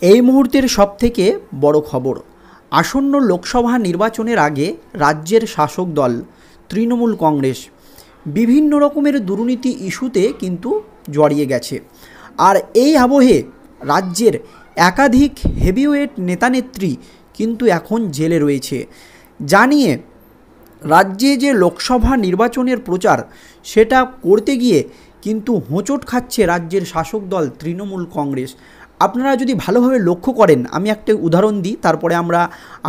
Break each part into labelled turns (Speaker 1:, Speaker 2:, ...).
Speaker 1: এই মুহূর্তের সবথেকে বড় খবর, আসন্ন লোকসভা নির্বাচনের আগে রাজ্যের শাসক দল তৃণমূল কংগ্রেস বিভিন্ন রকমের দুর্নীতি ইস্যুতে কিন্তু জড়িয়ে গেছে। আর এই আবহে রাজ্যের একাধিক হেভিওয়েট নেতানেত্রী কিন্তু এখন জেলে রয়েছে। জানিয়ে রাজ্যে যে লোকসভা নির্বাচনের প্রচার সেটা করতে গিয়ে কিন্তু হোঁচট খাচ্ছে রাজ্যের শাসক দল তৃণমূল কংগ্রেস। আপনারা যদি ভালোভাবে লক্ষ্য করেন, আমি একটা উদাহরণ দিই, তারপরে আমরা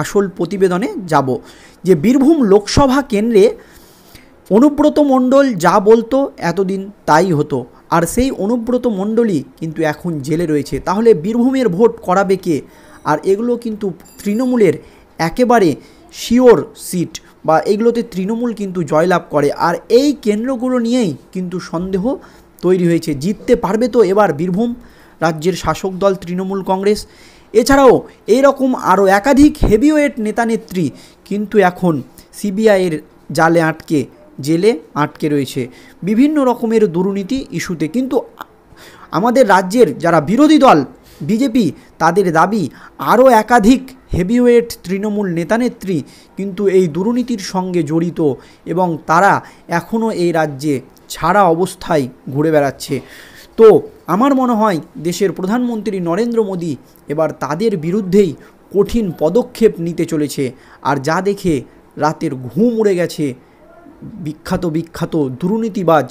Speaker 1: আসল প্রতিবেদনে যাব। যে বীরভূম লোকসভা কেন্দ্রে অনুব্রত মণ্ডল যা বলতো এতদিন তাই হতো, আর সেই অনুব্রত মণ্ডলই কিন্তু এখন জেলে রয়েছে। তাহলে বীরভূমের ভোট করাবে কে? আর এগুলো কিন্তু তৃণমূলের একেবারে শিওর সিট, বা এগুলোতে তৃণমূল কিন্তু জয়লাভ করে। আর এই কেন্দ্রগুলো নিয়েই কিন্তু সন্দেহ তৈরি হয়েছে, জিততে পারবে তো এবার বীরভূম রাজ্যের শাসক দল তৃণমূল কংগ্রেস? এছাড়াও এইরকম আরও একাধিক হেভিওয়েট নেতানেত্রী কিন্তু এখন সিবিআইয়ের জালে জেলে আটকে রয়েছে বিভিন্ন রকমের দুর্নীতি ইস্যুতে। কিন্তু আমাদের রাজ্যের যারা বিরোধী দল বিজেপি, তাদের দাবি আরও একাধিক হেভিওয়েট তৃণমূল নেতানেত্রী কিন্তু এই দুর্নীতির সঙ্গে জড়িত, এবং তারা এখনও এই রাজ্যে ছাড়া অবস্থায় ঘুরে বেড়াচ্ছে। তো আমার মনে হয় দেশের প্রধানমন্ত্রী নরেন্দ্র মোদী এবার তাদের বিরুদ্ধেই কঠিন পদক্ষেপ নিতে চলেছে। আর যা দেখে রাতের ঘুম উড়ে গেছে বিখ্যাত দুর্নীতিবাজ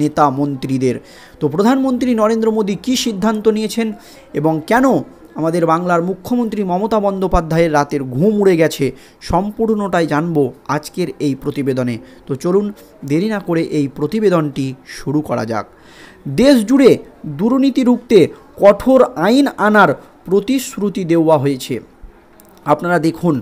Speaker 1: নেতা মন্ত্রীদের। তো প্রধানমন্ত্রী নরেন্দ্র মোদী কী সিদ্ধান্ত নিয়েছেন এবং কেন আমাদের বাংলার মুখ্যমন্ত্রী মমতা বন্দ্যোপাধ্যায়ের রাতের ঘুম উড়ে গেছে, সম্পূর্ণটাই জানবো আজকের এই প্রতিবেদনে। তো চলুন দেরি না করে এই প্রতিবেদনটি শুরু করা যাক। দেশ জুড়ে দুর্নীতি রুখতে কঠোর আইন আনার প্রতিশ্রুতি দেওয়া হয়েছে। আপনারা দেখুন,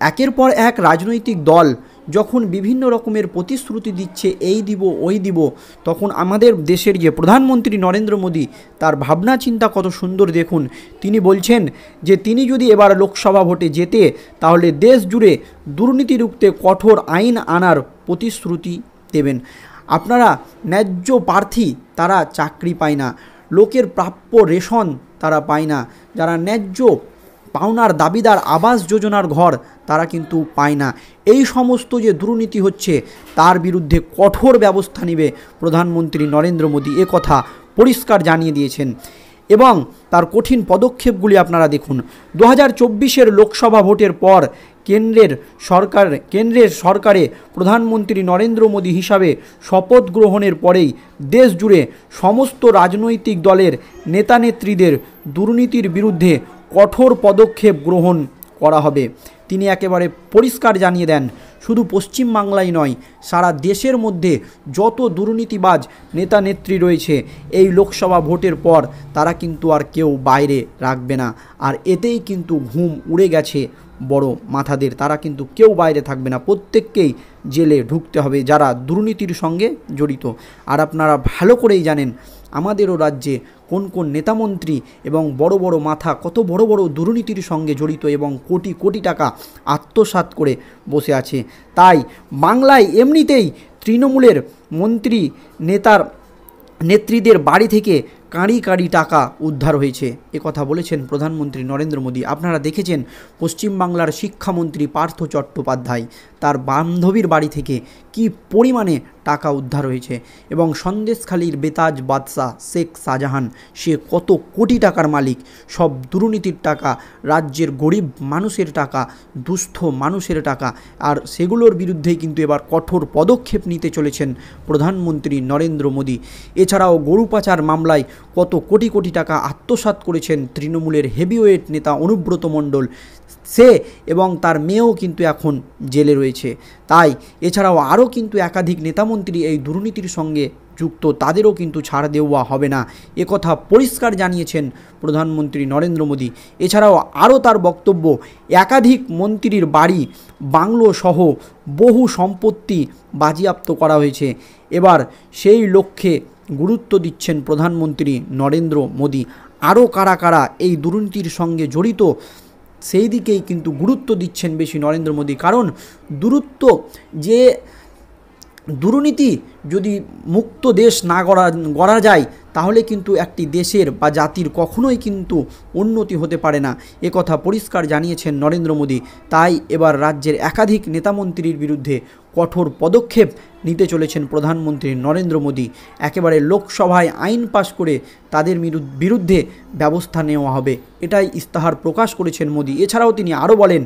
Speaker 1: একের পর এক রাজনৈতিক দল যখন বিভিন্ন রকমের প্রতিশ্রুতি দিচ্ছে, এই দিব ওই দিব, তখন আমাদের দেশের যে প্রধানমন্ত্রী নরেন্দ্র মোদী, তার ভাবনা চিন্তা কত সুন্দর দেখুন। তিনি বলছেন যে তিনি যদি এবার লোকসভা ভোটে জেতে, তাহলে দেশ জুড়ে দুর্নীতি রুখতে কঠোর আইন আনার প্রতিশ্রুতি দেবেন। আপনারা ন্যায্য প্রার্থী তারা চাকরি পায় না, লোকের প্রাপ্য রেশন তারা পায় না, যারা ন্যায্য পাওনার দাবিদার আবাস যোজনার ঘর তারা কিন্তু পায় না। এই সমস্ত যে দুর্নীতি হচ্ছে তার বিরুদ্ধে কঠোর ব্যবস্থা নেবে প্রধানমন্ত্রী নরেন্দ্র মোদী, কথা পরিষ্কার জানিয়ে দিয়েছেন। এবং তার কঠিন পদক্ষেপগুলি আপনারা দেখুন। 2024 লোকসভা ভোটের পর কেন্দ্রের সরকারে প্রধানমন্ত্রী নরেন্দ্র মোদী হিসাবে শপথ গ্রহণের পরেই দেশ জুড়ে সমস্ত রাজনৈতিক দলের নেতানেত্রীদের দুর্নীতির বিরুদ্ধে কঠোর পদক্ষেপ গ্রহণ করা হবে। তিনি একেবারে পরিষ্কার জানিয়ে দেন, শুধু পশ্চিমবাংলায় নয়, সারা দেশের মধ্যে যত দুর্নীতিবাজ নেতা নেত্রী রয়েছে এই লোকসভা ভোটের পর তারা কিন্তু আর কেউ বাইরে রাখবে না। আর এতেই কিন্তু ঘুম উড়ে গেছে বড় মাথাদের, তারা কিন্তু কেউ বাইরে থাকবে না, প্রত্যেককেই জেলে ঢুকতে হবে যারা দুর্নীতির সঙ্গে জড়িত। আর আপনারা ভালো করেই জানেন আমাদেরও রাজ্যে কোন কোন নেতামন্ত্রী এবং বড় বড় মাথা কত বড় বড় দুর্নীতির সঙ্গে জড়িত এবং কোটি কোটি টাকা আত্মসাৎ করে বসে আছে। তাই বাংলায় এমনিতেই তৃণমূলের মন্ত্রী নেত্রীদের বাড়ি থেকে কাঁড়ি কাঁড়ি টাকা উদ্ধার হয়েছে, কথা বলেছেন প্রধানমন্ত্রী নরেন্দ্র মোদী। আপনারা দেখেছেন পশ্চিমবাংলার শিক্ষামন্ত্রী পার্থ চট্টোপাধ্যায়, তার বান্ধবীর বাড়ি থেকে কি পরিমাণে টাকা উদ্ধার হয়েছে। এবং সন্দেশখালীর বেতাজ বাদশাহ শেখ শাহজাহান, সে কত কোটি টাকার মালিক। সব দুর্নীতির টাকা, রাজ্যের গরিব মানুষের টাকা, দুস্থ মানুষের টাকা, আর সেগুলোর বিরুদ্ধেই কিন্তু এবার কঠোর পদক্ষেপ নিতে চলেছেন প্রধানমন্ত্রী নরেন্দ্র মোদী। এছাড়াও গরু পাচার মামলায় কত কোটি কোটি টাকা আত্মসাৎ করেছেন তৃণমূলের হেভিওয়েট নেতা অনুব্রত মণ্ডল, সে এবং তার মেয়েও কিন্তু এখন জেলে রয়েছে। তাই এছাড়াও আরও কিন্তু একাধিক নেতামন্ত্রী এই দুর্নীতির সঙ্গে যুক্ত, তাদেরও কিন্তু ছাড় দেওয়া হবে না, কথা পরিষ্কার জানিয়েছেন প্রধানমন্ত্রী নরেন্দ্র মোদী। এছাড়াও আরও তার বক্তব্য, একাধিক মন্ত্রীর বাড়ি বাংলো সহ বহু সম্পত্তি বাজেয়াপ্ত করা হয়েছে। এবার সেই লক্ষ্যে গুরুত্ব দিচ্ছেন প্রধানমন্ত্রী নরেন্দ্র মোদী। আরও কারা কারা এই দুর্নীতির সঙ্গে জড়িত সেই দিকেই কিন্তু গুরুত্ব দিচ্ছেন বেশি নরেন্দ্র মোদী। কারণ দুর্নীতি যদি মুক্ত দেশ না গড়া যায়, তাহলে কিন্তু একটি দেশের বা জাতির কখনোই কিন্তু উন্নতি হতে পারে না, একথা পরিষ্কার জানিয়েছেন নরেন্দ্র মোদী। তাই এবার রাজ্যের একাধিক নেতামন্ত্রীর বিরুদ্ধে কঠোর পদক্ষেপ নিতে চলেছেন প্রধানমন্ত্রী নরেন্দ্র মোদী। একেবারে লোকসভায় আইন পাশ করে তাদের বিরুদ্ধে ব্যবস্থা নেওয়া হবে, এটাই ইস্তাহার প্রকাশ করেছেন মোদী। এছাড়াও তিনি আরও বলেন,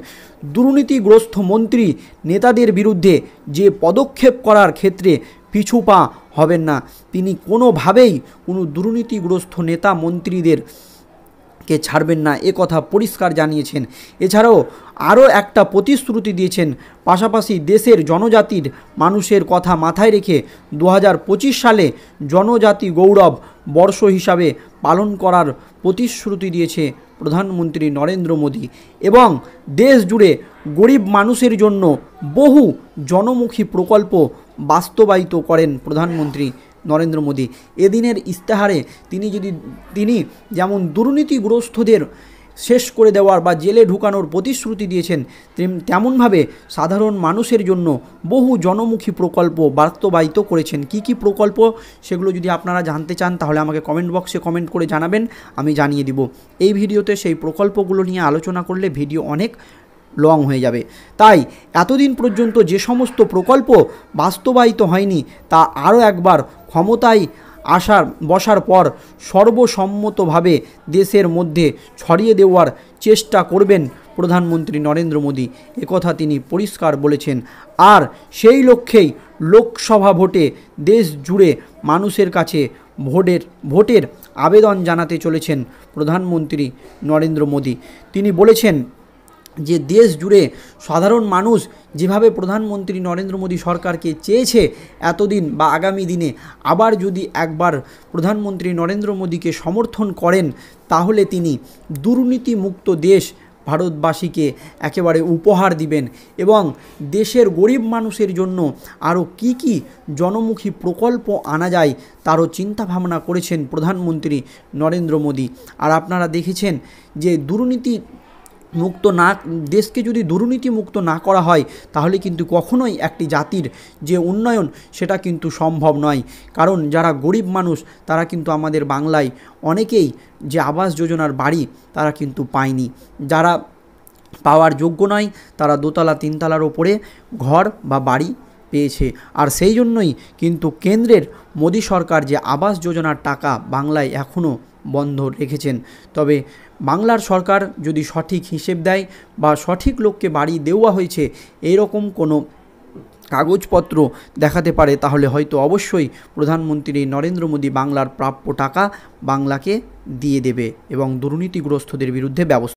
Speaker 1: দুর্নীতিগ্রস্ত মন্ত্রী নেতাদের বিরুদ্ধে যে পদক্ষেপ করার ক্ষেত্রে পিছু পা হবেন না। তিনি কোনোভাবেই কোনো দুর্নীতিগ্রস্ত নেতা মন্ত্রীদের কে ছাড়বেন না, এ কথা পরিষ্কার জানিয়েছেন। এছাড়াও আরও একটা প্রতিশ্রুতি দিয়েছেন, পাশাপাশি দেশের জনজাতির মানুষের কথা মাথায় রেখে 2025 সালে জনজাতি গৌরব বর্ষ হিসাবে পালন করার প্রতিশ্রুতি দিয়েছে প্রধানমন্ত্রী নরেন্দ্র মোদী। এবং দেশ জুড়ে গরিব মানুষের জন্য বহু জনমুখী প্রকল্প বাস্তবায়িত করেন প্রধানমন্ত্রী নরেন্দ্র মোদী। এদিনের ইস্তাহারে তিনি যেমন দুর্নীতিগ্রস্তদের শেষ করে দেওয়ার বা জেলে ঢুকানোর প্রতিশ্রুতি দিয়েছেন, তেমনভাবে সাধারণ মানুষের জন্য বহু জনমুখী প্রকল্প বাস্তবায়িত করেছেন। কি কি প্রকল্প সেগুলো যদি আপনারা জানতে চান তাহলে আমাকে কমেন্ট বক্সে কমেন্ট করে জানাবেন, আমি জানিয়ে দিব। এই ভিডিওতে সেই প্রকল্পগুলো নিয়ে আলোচনা করলে ভিডিও অনেক লং হয়ে যাবে। তাই এতদিন পর্যন্ত যে সমস্ত প্রকল্প বাস্তবায়িত হয়নি তা আরও একবার ক্ষমতায় বসার পর সর্বসম্মতভাবে দেশের মধ্যে ছড়িয়ে দেওয়ার চেষ্টা করবেন প্রধানমন্ত্রী নরেন্দ্র মোদী, একথা তিনি পরিষ্কার বলেছেন। আর সেই লক্ষ্যেই লোকসভা ভোটে দেশ জুড়ে মানুষের কাছে ভোটের আবেদন জানাতে চলেছেন প্রধানমন্ত্রী নরেন্দ্র মোদী। তিনি বলেছেন যে দেশ জুড়ে সাধারণ মানুষ যেভাবে প্রধানমন্ত্রী নরেন্দ্র মোদী সরকারকে চেয়েছে এতদিন বা আগামী দিনে আবার যদি একবার প্রধানমন্ত্রী নরেন্দ্র মোদীকে সমর্থন করেন তাহলে তিনি দুর্নীতিমুক্ত দেশ ভারতবাসীকে একেবারে উপহার দিবেন এবং দেশের গরিব মানুষের জন্য আরও কি কি জনমুখী প্রকল্প আনা যায় তারও চিন্তাভাবনা করেছেন প্রধানমন্ত্রী নরেন্দ্র মোদী। আর আপনারা দেখেছেন যে দেশকে যদি দুর্নীতিমুক্ত না করা হয় তাহলে কিন্তু কখনোই একটি জাতির যে উন্নয়ন সেটা কিন্তু সম্ভব নয়। কারণ যারা গরিব মানুষ তারা কিন্তু আমাদের বাংলায় অনেকেই যে আবাস যোজনার বাড়ি তারা কিন্তু পায়নি, যারা পাওয়ার যোগ্য নয় তারা দোতলা তিনতলার ওপরে ঘর বা বাড়ি পেয়েছে। আর সেই জন্যই কিন্তু কেন্দ্রের মোদী সরকার যে আবাস যোজনার টাকা বাংলায় এখনও বন্ধ রেখেছেন। তবে বাংলার সরকার যদি সঠিক হিসেব দেয় বা সঠিক লোককে বাড়ি দেওয়া হয়েছে এইরকম কোনো কাগজপত্র দেখাতে পারে তাহলে হয়তো অবশ্যই প্রধানমন্ত্রী নরেন্দ্র মোদী বাংলার প্রাপ্য টাকা বাংলাকে দিয়ে দেবে এবং দুর্নীতিগ্রস্তদের বিরুদ্ধে ব্যবস্থা